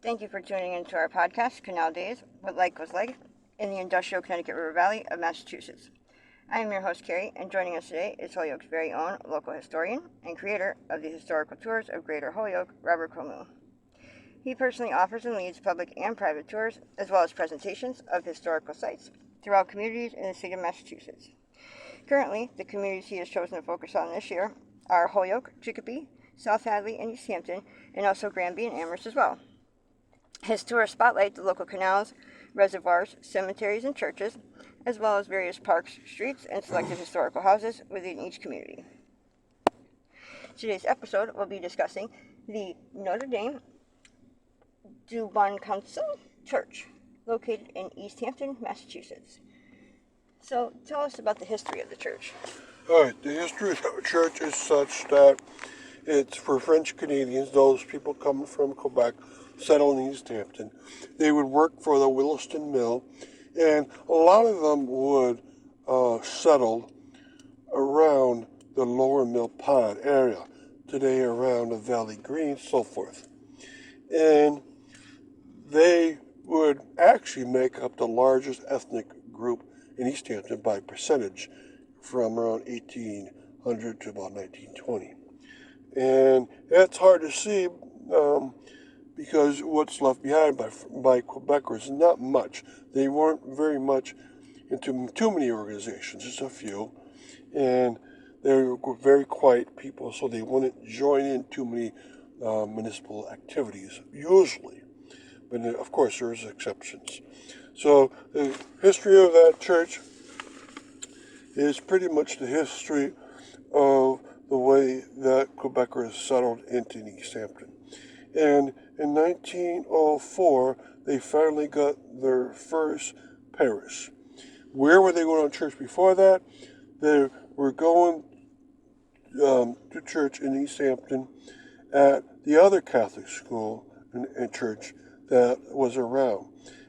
Thank you for tuning into our podcast, Canal Days, What Life Was Like in the industrial Connecticut River Valley of Massachusetts. I am your host, Carrie, and joining us today is Holyoke's very own local historian and creator of the historical tours of Greater Holyoke, Robert Comu. He personally offers and leads public and private tours, as well as presentations of historical sites throughout communities in the state of Massachusetts. Currently, the communities he has chosen to focus on this year are Holyoke, Chicopee, South Hadley, and Easthampton, and also Granby and Amherst as well. His tours spotlight the local canals, reservoirs, cemeteries, and churches, as well as various parks, streets, and selected historical houses within each community. Today's episode will be discussing the Notre du Conseil Church, located in Easthampton, Massachusetts. So tell us about the history of the church. All right, the history of the church is such that it's for French Canadians, those people coming from Quebec, settled in Easthampton. They would work for the Williston Mill, and a lot of them would settle around the Lower Mill Pond area, today around the Valley Green, so forth. And they would actually make up the largest ethnic group in Easthampton by percentage from around 1800 to about 1920. And that's hard to see because what's left behind by Quebecers is not much. They weren't very much into too many organizations, just a few. And they were very quiet people, so they wouldn't join in too many municipal activities, usually. But of course, there's exceptions. So the history of that church is pretty much the history of the way that Quebecers settled into Easthampton. And in 1904, they finally got their first parish. Where were they going to church before that? They were going to church in Easthampton at the other Catholic school and church that was around,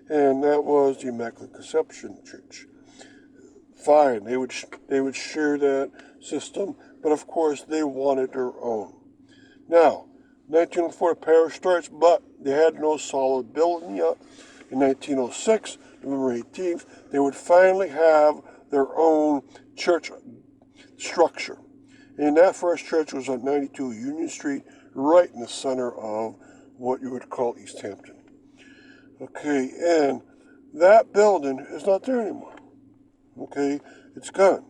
and that was the Immaculate Conception Church. Fine, they would share that system, but of course they wanted their own. Now, 1904 the parish starts, but they had no solid building yet. In 1906, November 18th, they would finally have their own church structure. And that first church was on 92 Union Street, right in the center of what you would call Easthampton. Okay, and that building is not there anymore. Okay, it's gone.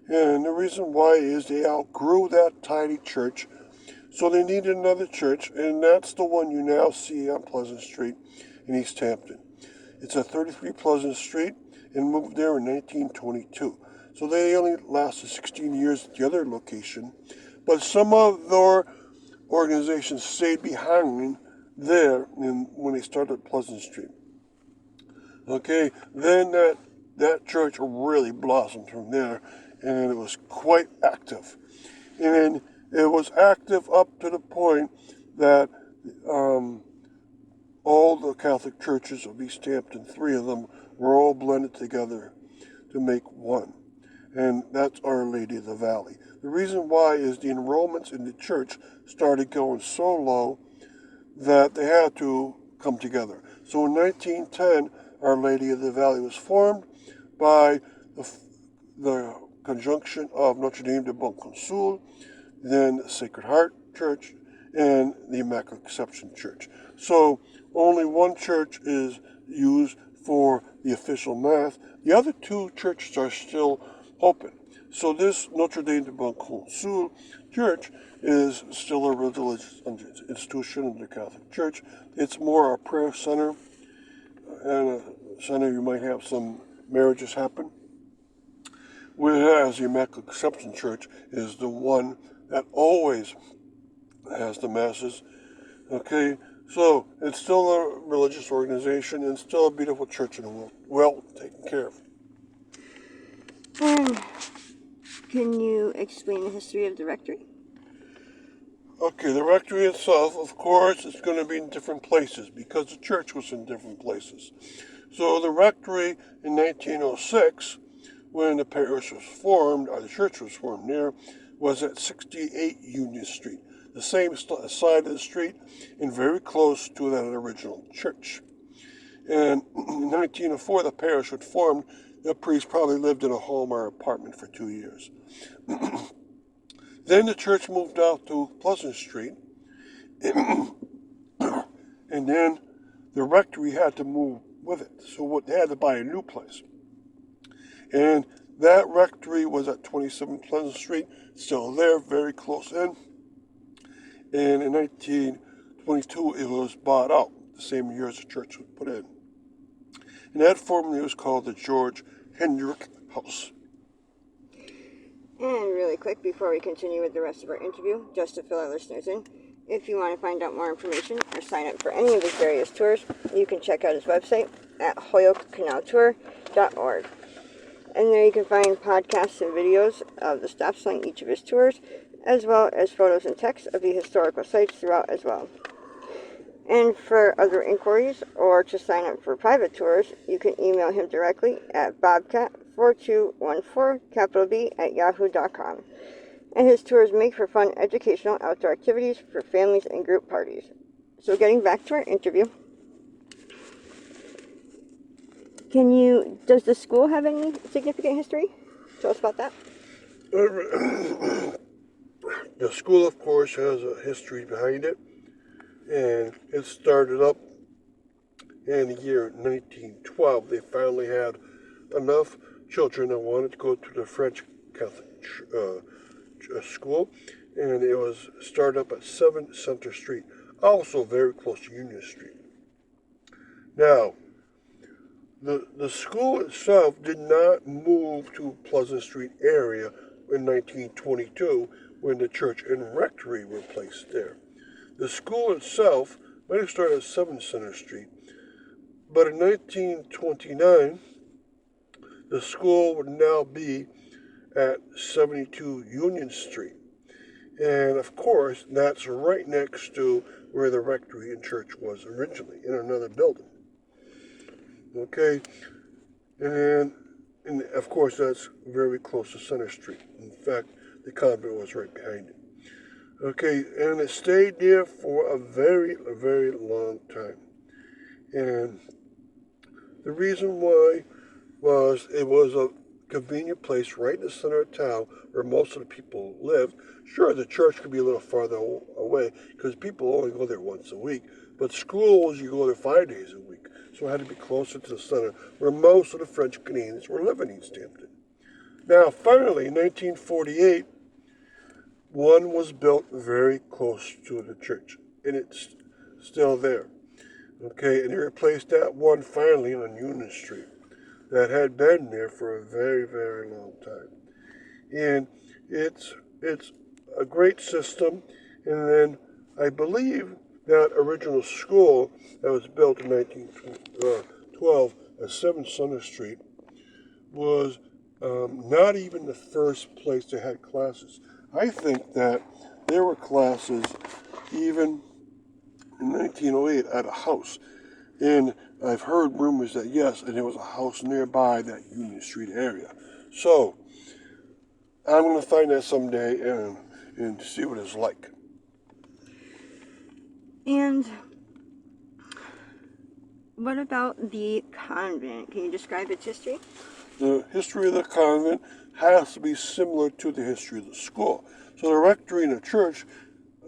And the reason why is they outgrew that tiny church, so they needed another church, and that's the one you now see on Pleasant Street in Easthampton. It's at 33 Pleasant Street and moved there in 1922. So they only lasted 16 years at the other location, but some of their organizations stayed behind there when they started Pleasant Street. Okay, then that church really blossomed from there, and it was quite active. And it was active up to the point that all the Catholic churches of Easthampton, 3 of them, were all blended together to make one. And that's Our Lady of the Valley. The reason why is the enrollments in the church started going so low that they had to come together. So in 1910, Our Lady of the Valley was formed by the conjunction of Notre du Conseil, then the Sacred Heart Church, and the Immaculate Conception Church. So only one church is used for the official Mass. The other 2 churches are still open. So this Notre du Conseil Church is still a religious institution in the Catholic Church. It's more a prayer center and a center you might have some marriages happen. Whereas the Immaculate Conception Church is the one that always has the masses. Okay, so it's still a religious organization and still a beautiful church in the world, well taken care of. And can you explain the history of the rectory? Okay, the rectory itself, of course, is going to be in different places because the church was in different places. So the rectory in 1906, when the parish was formed, or the church was formed there, was at 68 Union Street. the same side of the street and very close to that original church. And in 1904, the parish was formed. The priest probably lived in a home or apartment for 2 years. Then the church moved out to Pleasant Street, and then the rectory had to move with it. So they had to buy a new place. And that rectory was at 27 Pleasant Street, still there, very close in. And in 1922, it was bought out, the same year as the church was put in. And that formerly was called the George Hendrick House. And really quick, before we continue with the rest of our interview, just to fill our listeners in, if you want to find out more information or sign up for any of his various tours, you can check out his website at holyokecanaltour.org. And there you can find podcasts and videos of the stops on each of his tours, as well as photos and text of the historical sites throughout as well. And for other inquiries or to sign up for private tours, you can email him directly at bobcat4214B@yahoo.com. And his tours make for fun educational outdoor activities for families and group parties. So getting back to our interview, does the school have any significant history? Tell us about that. The school, of course, has a history behind it. And it started up in the year 1912. They finally had enough children that wanted to go to the French Catholic school, and it was started up at 7 Center Street, also very close to Union Street. Now, the school itself did not move to Pleasant Street area in 1922 when the church and rectory were placed there. The school itself might have started at 7 Center Street, but in 1929, the school would now be at 72 Union Street. And of course, that's right next to where the rectory and church was originally, in another building. Okay, and of course, that's very close to Center Street. In fact, the convent was right behind it. Okay, and it stayed there for a very long time. And the reason why was it was a convenient place right in the center of town where most of the people lived. Sure, the church could be a little farther away because people only go there once a week. But schools, you go there 5 days a week. So it had to be closer to the center where most of the French Canadians were living in Easthampton. Now, finally, in 1948, one was built very close to the church, and it's still there. Okay, and they replaced that one finally on Union Street that had been there for a very long time. And it's a great system. And then I believe that original school that was built in 1912 at 7 Center Street was not even the first place they had classes. I think that there were classes even in 1908 at a house. And I've heard rumors that yes, and there was a house nearby that Union Street area. So I'm going to find that someday and see what it's like. And what about the convent? Can you describe its history? The history of the convent has to be similar to the history of the school. So the rectory and the church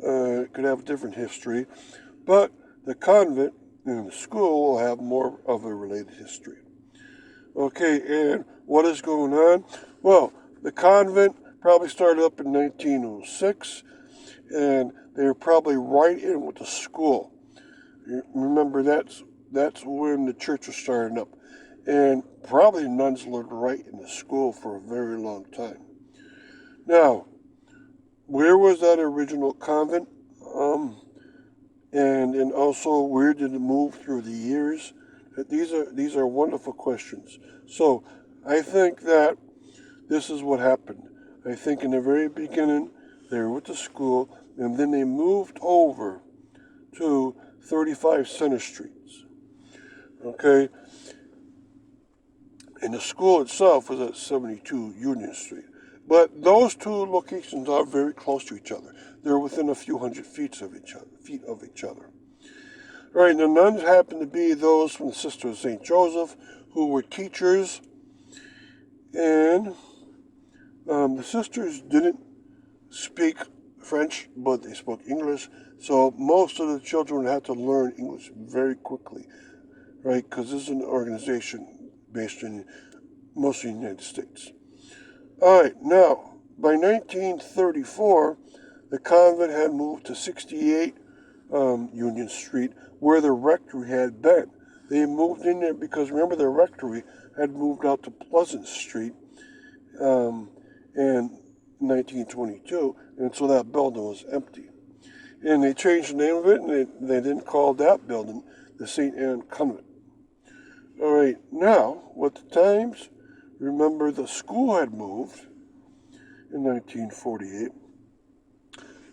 could have a different history, but the convent and the school will have more of a related history. Okay, and what is going on? Well, the convent probably started up in 1906, and they were probably right in with the school. Remember, that's when the church was starting up. And probably nuns lived right in the school for a very long time. Now, where was that original convent? And also, where did it move through the years? These are wonderful questions. So, I think that this is what happened. I think in the very beginning, they were with the school, and then they moved over to 35 Center Streets. Okay? And the school itself was at 72 Union Street. But those two locations are very close to each other. They're within a few hundred feet of each other. All right, the nuns happen to be those from the Sister of St. Joseph, who were teachers, and the sisters didn't speak French, but they spoke English, so most of the children had to learn English very quickly, right? Because this is an organization based in mostly the United States. All right, now, by 1934, the convent had moved to 68 Union Street, where the rectory had been. They moved in there because, remember, the rectory had moved out to Pleasant Street in 1922, and so that building was empty. And they changed the name of it, and they didn't call that building the St. Anne Convent. All right, now, with the times, remember the school had moved in 1948,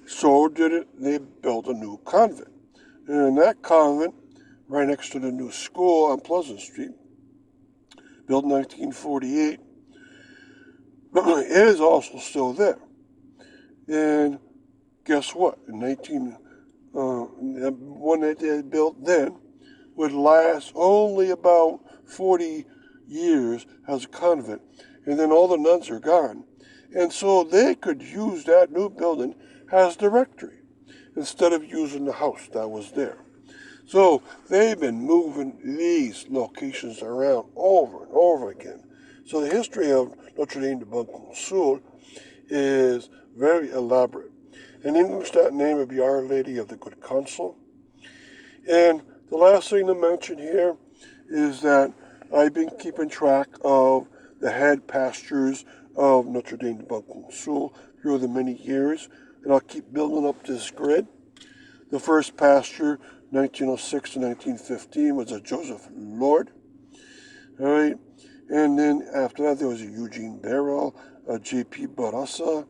so did it. They built a new convent. And that convent, right next to the new school on Pleasant Street, built in 1948, is also still there. And guess what? The one that they built then would last only about 40 years as a convent, and then all the nuns are gone. And so they could use that new building as the rectory instead of using the house that was there. So they've been moving these locations around over and over again. So the history of Notre Dame de Conseil is very elaborate. In English, that name would be Our Lady of the Good Counsel. And the last thing to mention here is that I've been keeping track of the head pastors of Notre Dame de Conseil through the many years, and I'll keep building up this grid. The first pastor, 1906 to 1915, was a Joseph Lord. All right, and then after that there was a Eugene Barrow, a J.P. Barassa,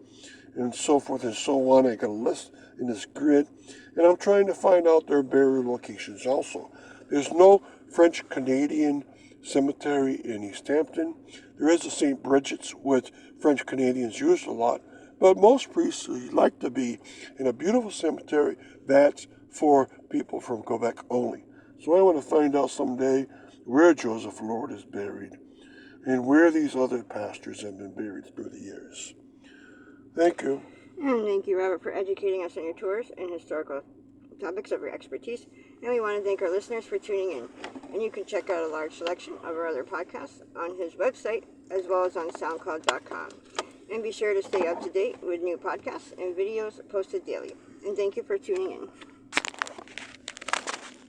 and so forth and so on. I got a list in this grid, and I'm trying to find out their burial locations also. There's no French-Canadian cemetery in Easthampton. There is a St. Bridget's, which French Canadians use a lot, but most priests like to be in a beautiful cemetery that's for people from Quebec only. So I want to find out someday where Joseph Lord is buried and where these other pastors have been buried through the years. Thank you. And thank you, Robert, for educating us on your tours and historical topics of your expertise. And we want to thank our listeners for tuning in. And you can check out a large selection of our other podcasts on his website, as well as on SoundCloud.com. And be sure to stay up to date with new podcasts and videos posted daily. And thank you for tuning in.